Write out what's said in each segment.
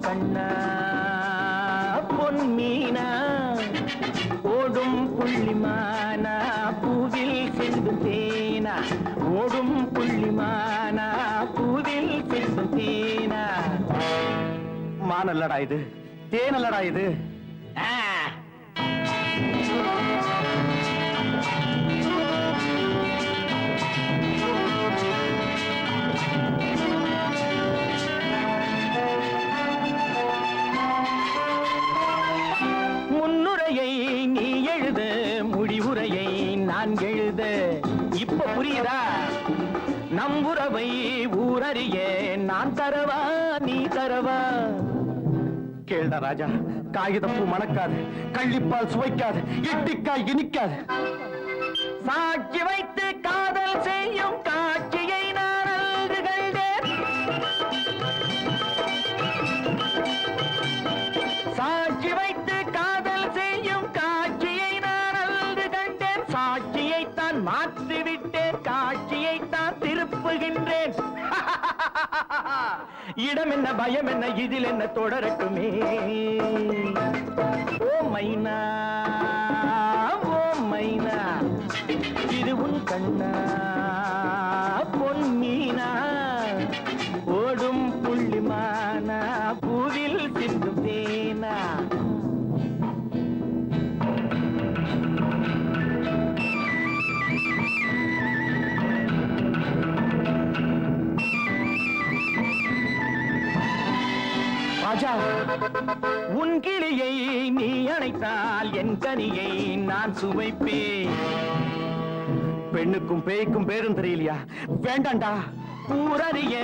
கண்ணா பொன் மீனா ஓடும் புள்ளிமானா பூவில் செல்லும் தேனா ஓடும் புள்ளிமானா பூவில் செல்லும் தேனா மானல்லடா இது தேனல்லடா இது முன்னுரையை நீ எழுத முடிவுரையை நான் எழுத இப்ப புரியுதா நம்புறவை ஊரறிய நான் தரவா நீ தரவா கேள்டா ராஜா காகிதப்பூ மணக்காது கள்ளிப்பால் சுவைக்காது எட்டிக்காய் இனிக்காது சாட்சி வைத்து காதல் செய்யும் காட்சியை நான் அன்று கண்டேன் சாட்சி வைத்து காதல் செய்யும் காட்சியை நான் அன்று கண்டேன் சாட்சியைத்தான் மாற்றிவிட்டேன் காட்சியைத்தான் திருப்புகின்றேன் இடம் என்ன பயம் என்ன இதில் என்ன தொடரட்டுமே ஓ மைனா இது உன் கண்ணா பொன் மீனா ஓடும் புள்ளிமானா பூவில் சிந்தும் தேனா ராஜா உன் கிளியை நீ அணைத்தால் என் கனியை நான் சுவைப்பேன் பெண்ணுக்கும் பேய்க்கும் பேரும் தெரியலையா வேண்டாண்டா ஊரறிய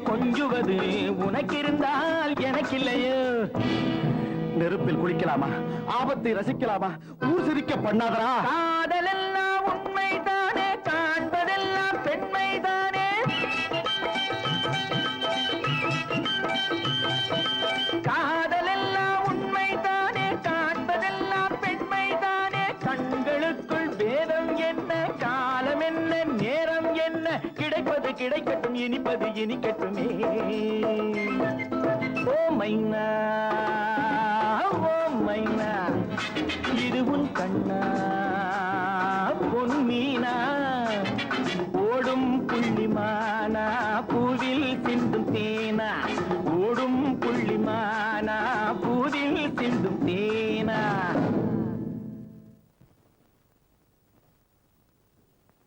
கொஞ்சுவது உனக்கு இருந்தால் எனக்கு இல்லையோ நெருப்பில் குளிக்கலாமா ஆபத்தை ரசிக்கலாமா ஊர் சிரிக்க பண்ணாதரா காதலெல்லாம் உண்மைதானே காண்பதெல்லாம் பெண்மைதானே காதலெல்லாம் உண்மைதானே காண்பதெல்லாம் பெண்மைதானே கண்களுக்குள் வேதம் என்ன காலம் என்ன நேரம் என்ன கிடைப்பது கிடைக்கட்டும் இனிப்பது இனிக்கட்டுமே ஓ மைனா இது உன் கண்ணா பொன் மீனா ஓடும் புள்ளிமானா பூவில் சிந்தும் தேனா ஓடும் புள்ளிமானா பூவில் சிந்தும் தேனா